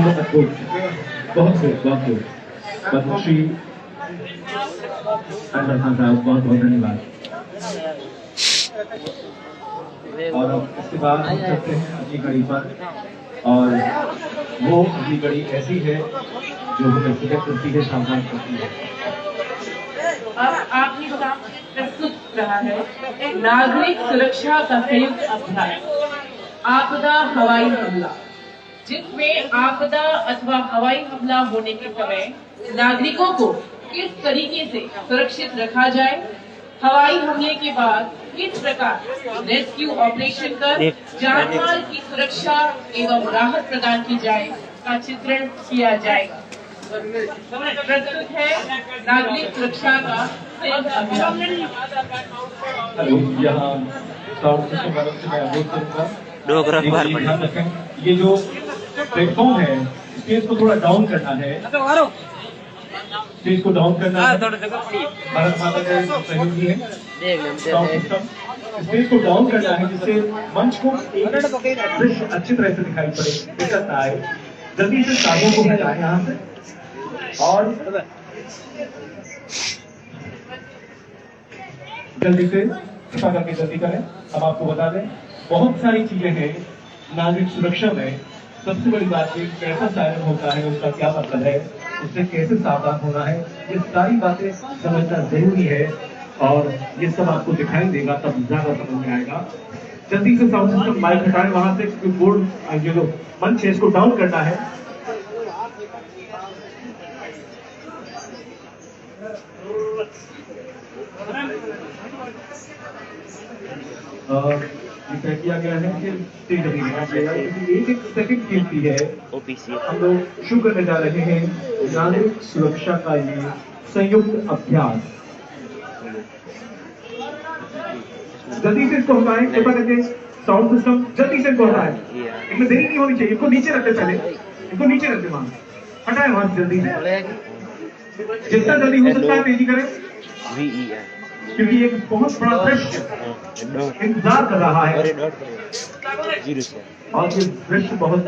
अद्भुत, बहुत खूब, बहुत खूब। पद्मश्री अनवर खान साहब, बहुत बहुत धन्यवाद। और अब इसके बाद हम चलते हैं अगली कड़ी पर, और वो अगली कड़ी ऐसी है जो हमें सिलेक्ट करती है, सावधान करती है। अब आपके सामने प्रस्तुत रहा है नागरिक सुरक्षा का संयुक्त अभियान आपदा हवाई हमला, जिसमें आपदा अथवा हवाई हमला होने के समय नागरिकों को किस तरीके से सुरक्षित रखा जाए, हवाई हमले के बाद किस प्रकार रेस्क्यू ऑपरेशन कर जान माल की सुरक्षा एवं राहत प्रदान की जाए का चित्रण किया जाएगा। प्रस्तुत है नागरिक सुरक्षा का अभियान। हेलो, यहाँ साउंड सिस्टम वालों से मैं अनुरोध करूंगा, ये जो प्लेटफॉर्म है स्टेज को थोड़ा डाउन करना है, स्टेज को डाउन करना है। भारत माता का सहयोगी है साउंड सिस्टम, स्टेज को डाउन करना है जिससे मंच को दृश्य अच्छी तरह से दिखाई पड़े, दिक्कत ना आए। जल्दी से सामों को हटाएं यहाँ से, और जल्दी से कृपा करके जल्दी करें। हम आपको बता दें, बहुत सारी चीजें हैं नागरिक सुरक्षा में। सबसे बड़ी बात ये कैसा सायरन होता है, उसका क्या मतलब है, उससे कैसे सावधान होना है, ये सारी बातें समझना जरूरी है, और ये सब आपको दिखाई देगा तब ज्यादा समझ में आएगा। जल्दी से साउंड सिस्टम माइक हटाएं वहां से, क्योंकि बोर्ड ये जो मंच है इसको डाउन करना है। ये तय किया गया है कि स्टेज अभी रहना चाहिए, क्योंकि एक एक सेकंड कीमती है। हम लोग शुरू करने जा रहे हैं नागरिक सुरक्षा का ये संयुक्त अभ्यास। जल्दी से इसको हटाएं, कृपा करके साउंड सिस्टम जल्दी से इसको हटाएं, इसमें देरी नहीं होनी चाहिए। इसको नीचे रखते, पहले इसको नीचे रखते, वहां हटाएं वहां से जल्दी से, जितना जल्दी हो सकता है तेजी करें, क्योंकि एक बहुत बड़ा दृश्य इंतजार कर रहा है, और ये दृश्य बहुत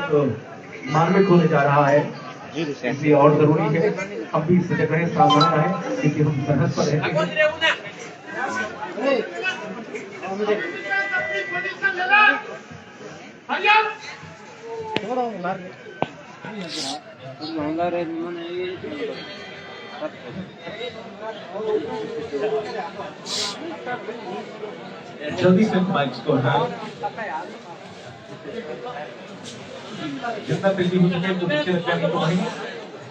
मार्मिक होने जा रहा है, इसलिए और जरूरी है हम भी इस जगह सावधान रहें, क्योंकि हम सरहद पर रहते हैं। जल्दी से माइक्स को हटाएं, जितना तेजी हो सके तो नीचे रख जाने को वहीं,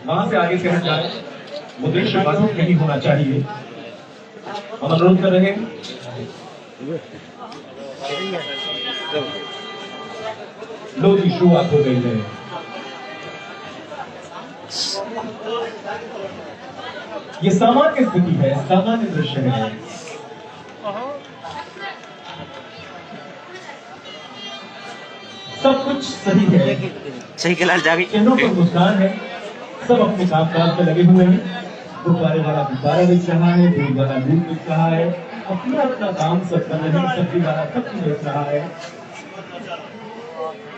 वहां से आगे से हट जाए, वो दृश्य बाधित नहीं होना चाहिए। हम अनुरोध कर रहे हैं, लो जी शुरुआत हो गई है। ये सामान्य स्थिति है, सामान्य दृश्य है। सब कुछ सही है, सही कलर जागी, चेहरों पर मुस्कान है, सब अपने काम काज में लगे हुए हैं। गुब्बारे वाला गुब्बारा बेच रहा है, दूध वाला दूध बेच रहा है, अपना अपना काम सब कर रहे हैं, सब्जी वाला सब्जी बेच रहा है।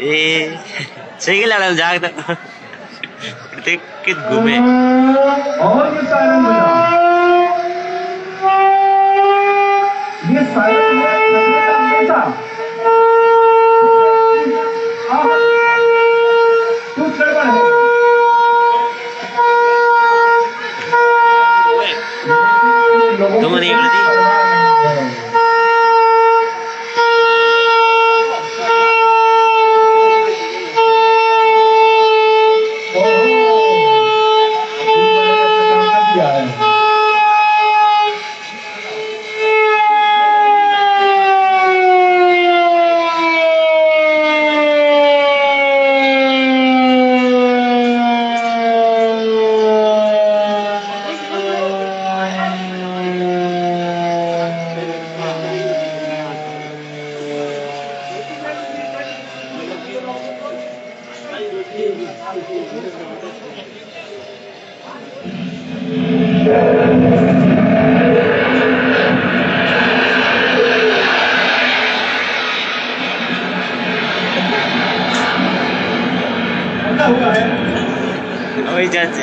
ए सही कलर जागता देख के घूमे, और ये सायरन बजा, ये सायरन है कुछ गड़बड़ है। तुम नहीं बोलती खड़ा हुआ है। वही जाते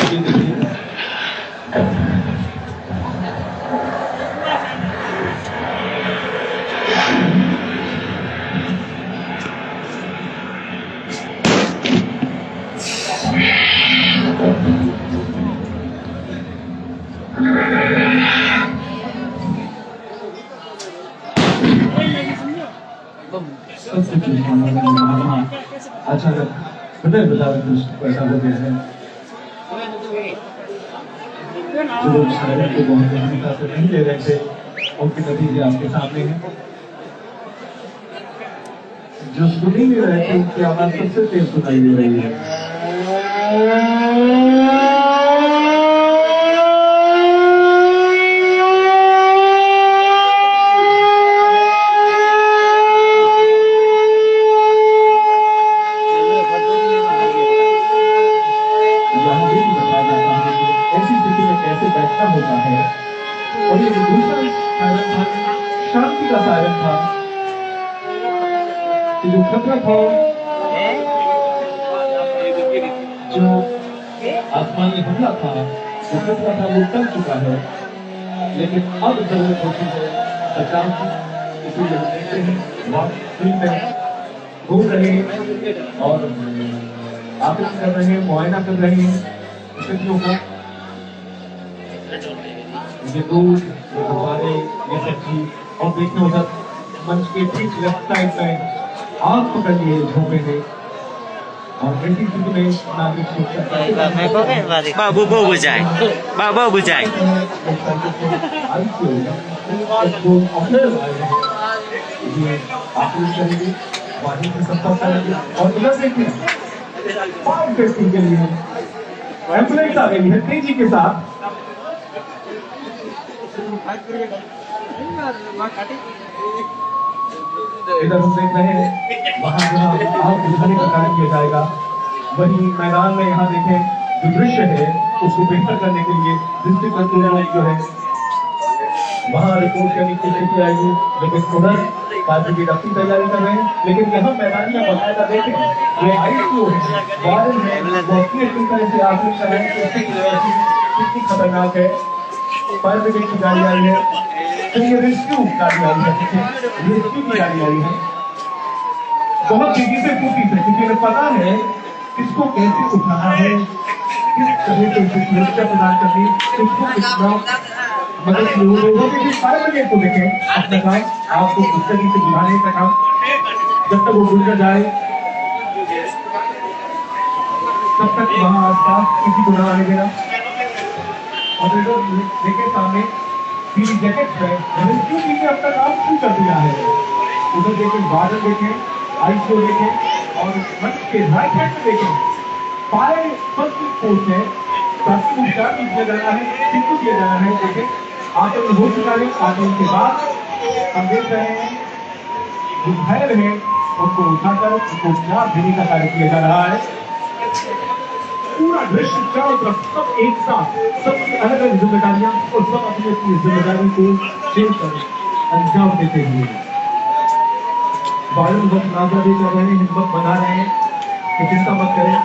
ये देखिए अच्छा हृदय बता कुछ ऐसा होते हैं जो लोग शायद को बहुत गंभीरता से नहीं ले रहे थे, उनके नतीजे आपके सामने हैं। जो सुन ही नहीं रहे थे उनकी आवाज सबसे तेज सुनाई दे रही है। यहाँ ये भी बताया जाता है कि ऐसी स्थिति में कैसे बैठना होता है। और ये जो दूसरा सायरन था, शांति का सायरन था। कि जो खतरा था, जो आसमानी हमला था, जो खतरा था वो टल चुका है। लेकिन अब जरूरत होती है बचाव की। इसीलिए हम देखते हैं वॉक स्क्रीन में घूम रहे हैं और आकलन कर रहे हैं, मुआयना कर रहे हैं स्थितियों का। ये दूध, ये गुब्बारे, ये सब्जी और देखने उधर मंच के ठीक लेफ्ट साइड में आग पकड़ लिए झोंके थे। और ऐसी स्थिति में नागरिक सुरक्षा बाबू बाबू जाए बाबू जाए आकलन करेंगे, वादी से संपर्क करेंगे और इधर देखिए 5 टेस्टिंग के लिए एम्बुलेंस आ गई है तेजी के साथ। इधर हम देख रहे हैं वहां जहाँ आग बुझाने का कार्य किया जाएगा, वही मैदान में यहाँ देखें जो दृश्य है उसको बेहतर करने के लिए डिस्ट्रिक्ट कंट्रोल जो है वहाँ रिपोर्ट करने की कोशिश की जाएगी। लेकिन उधर बाजू की अपनी तैयारी कर रहे हैं। लेकिन यहाँ मैदान में बाकायदा देखें जो आईसीयू है, वार्डन है, वो अपनी अपनी तरह से आकलन कर रहे हैं कितनी खतरनाक है। फायर ब्रिगेड की गाड़ी आई है, फिर ये रेस्क्यू गाड़ी आई है, रेस्क्यू की गाड़ी आई है। बहुत तेजी से फूटी है क्योंकि इन्हें पता है किसको कैसे उठाना है, किस तरह से सुरक्षा प्रदान करनी, किसको कितना मदद लोगों के भी फायर ब्रिगेड को देखें अपना काम आपको इस तरीके से बुलाने का काम जब तक वो भूल कर जाए तब तक वहाँ आसपास किसी को न आने देना। और देखे सामने पीली जैकेट है, रेस्क्यू टीम ने अपना काम शुरू कर दिया है। उधर देखें बादल देखें, आइस को देखें और मंच के राइट हैंड में देखें फायर फर्स्ट फोर्स है, प्राथमिक उपचार भी दिया जाना है, किसको दिया जाना है। देखें आतंक हो चुका है, आतंक के बाद हम देख रहे हैं जो घायल है उनको उठाकर उनको उपचार देने का कार्य किया जा रहा है। पूरा दृश्य चारों तरफ सब एक साथ, सबकी अलग अलग जिम्मेदारियां और सब अपनी अपनी जिम्मेदारी को शेयर कर अंजाम देते हुए वायु वक्त नाजादी कर रहे हैं, हिम्मत बना रहे हैं कि चिंता मत करें,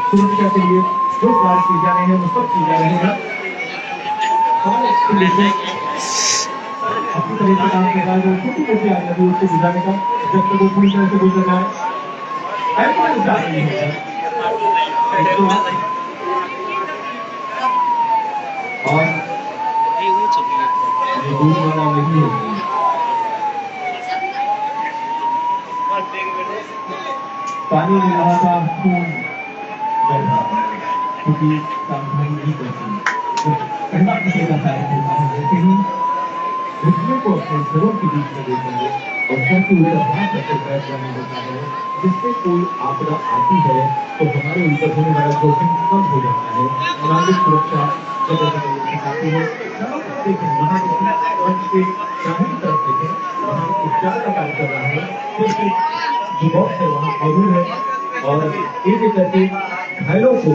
सुरक्षा के लिए जो कार्य किए जा रहे हैं वो सब किए जा रहे हैं। अपनी तरह से काम कर रहा है, छोटी मोटी आ जाती है उसको बुझाने का, जब तक वो पूरी तरह से गुजर जाए। एम्बुलेंस जा रही है और ये दूर वाला नहीं होगा। पानी में रहा था खून बह रहा क्योंकि सावधानी नहीं करती। पहला किसी का कार्य होता है जैसे ही रिश्ते को अपने घरों के बीच में देखेंगे और सर के ऊपर हाथ रखकर बैठ जाने होता है, जिससे कोई आपदा आती है तो हमारे ऊपर होने वाला जोखिम कम हो जाता है। नागरिक सुरक्षा जगह जगह सिखाती है। देखें वहाँ मंच के दाहिनी तरफ देखें, वहाँ उपचार का कार्य कर रहा है, फिर जो बॉक्स है वहाँ मौजूद है और एक एक करके घायलों को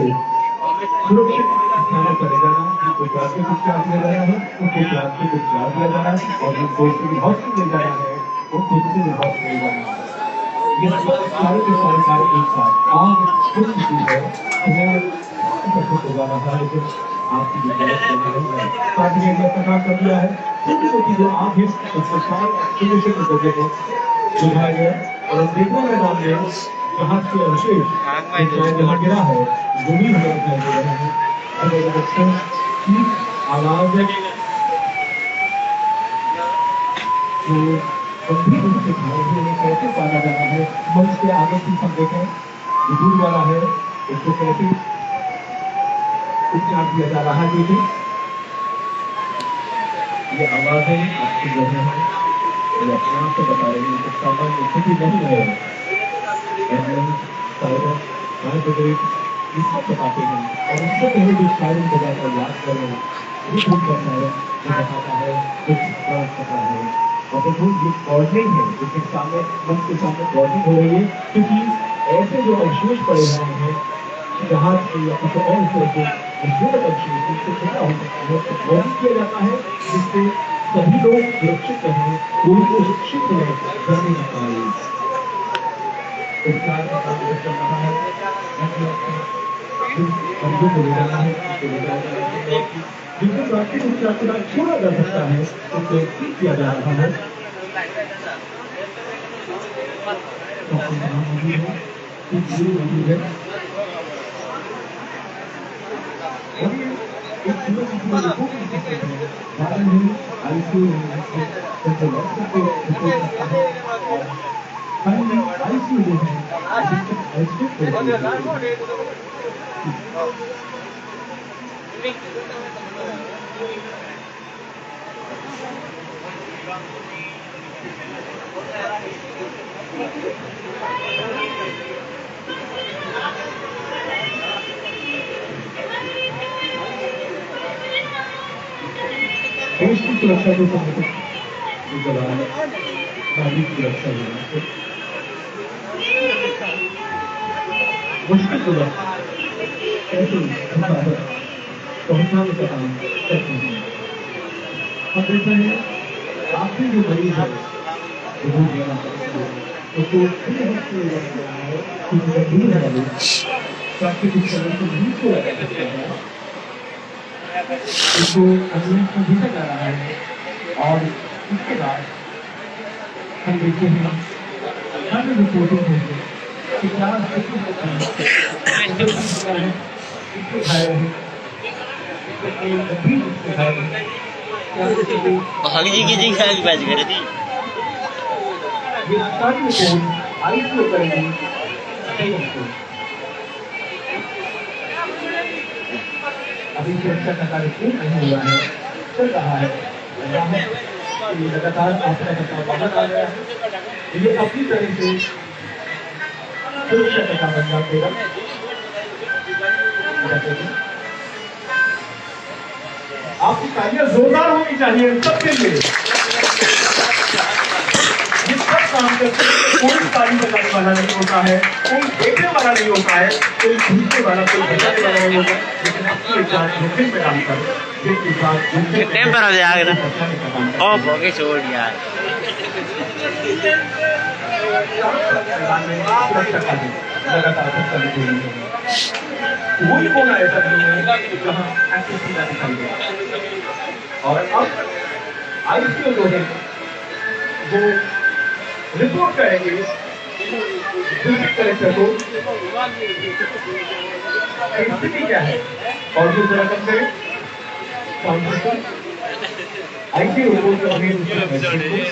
सुरक्षित स्थानों पर ले जाना, उनको प्राथमिक उपचार दिया जा रहा है, उनको प्राथमिक उपचार दिया जा रहा है और जिनको हॉस्पिटल ले जाना है उनको हॉस्पिटल ले जाना है। ये सारे के सारे कार्य एक साथ आग खुद चुकी है, मैं होगा रहा है लेकिन आपकी जो गलत नहीं है ताकि मैंने पता कर लिया है छोटी जो आग है उसके साथ सुनिश्चित करने को बुझाया गया और देखो मैदान में जहाज के अवशेष गिरा है जमीन में दिखाई दे रहे हैं आवाज जो गंभीर रूप से घायल है कैसे पाला जाना है मंच के आगे पीछे हम देखें जो दूर वाला है उसको कैसे उपचार दिया जा रहा है ये आवाजें आपकी जो है ये अपने आप से बता रही है सामान्य स्थिति नहीं है बताते हैं और उससे पहले जो शायरी बजाकर याद करें वो खूब करता है जो बताता है कुछ पता है और फिर ये कॉर्डिंग है जिसके सामने मन के सामने कॉर्डिंग हो रही है क्योंकि ऐसे जो अवशेष पड़े हुए हैं जहाज के या कुछ और के विभिन्न अवशेष जिससे क्या हो सकता है तो कॉर्डिंग किया जाता है जिससे सभी लोग सुरक्षित रहें कोई को सुरक्षित रहे जाने का पाए उपचार का काम चल रहा है बंदूक को ले जाना है जिनको प्राथमिक उपचार के बाद छोड़ा जा सकता है उनको ठीक किया जा रहा है देश की सुरक्षा को संगठित नागरिक सुरक्षा मुश्किल तो कैसे पहुंचाने का काम करते हैं हम देखते हैं आपकी जो मरीज है वो देना उसको गंभीर है प्राकृतिक तरह से नहीं को लगा सकते हैं उसको एम्बुलेंस में भेजा जा रहा है और इसके बाद हम देखते हैं हर रिपोर्टिंग होगी कि क्या स्थिति घायल है गंभीर रूप से घायल है जी की जी खाली बात कर दी ये सारी रिपोर्ट आईसीयू करेंगे अभी सुरक्षा का कार्य पूर्ण नहीं हुआ है चल रहा है लगातार आपका बचाव बाहर आ रहा है ये अपनी तरह से सुरक्षा का काम अंजाम देगा आपकी तालियां जोरदार होनी चाहिए सबके लिए ये सब काम करते कोई ताली बजाने वाला नहीं होता है कोई देखने वाला नहीं होता है कोई खरीदने वाला कोई बजाने वाला नहीं होता लेकिन अपनी जान जोखिम में डालकर टेम्पर हो जाएगा ऑफ हो गई छोड़ यार वही होना ऐसा नहीं है जहाँ एक्टिविटी का दिखाई दे और अब आईसीयू जो है वो रिपोर्ट करेंगे डिस्ट्रिक्ट कलेक्टर को स्थिति क्या है और जो जरा कम करें आईसीयू रिपोर्ट करेंगे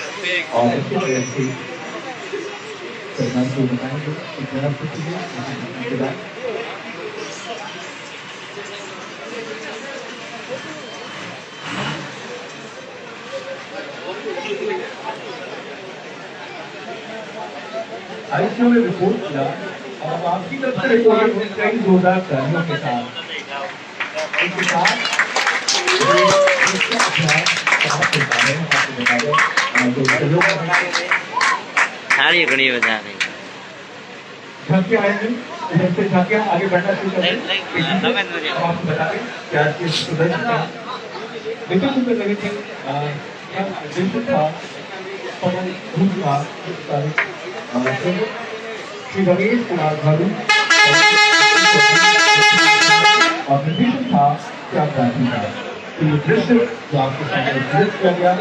और इसके वजह से सरकार को बताएंगे कि जरा स्थिति है उसके बाद आईसीयू ने रिपोर्ट किया और अब आपकी तरफ से रिपोर्ट कई जोरदार कार्यों के साथ इसके साथ सारी घड़ी बजा रही झांकियां आएंगी इधर से झांकियां आगे बढ़ना शुरू कर दें आपको बता दें कि आज के प्रदर्शन में बिल्कुल सुंदर लगे थे बिल्कुल था पवन धूप था श्री रमेश कुमार भालू और निर्देशन था श्याम राठी का। तो ये दृश्य जो आपके सामने प्रस्तुत किया गया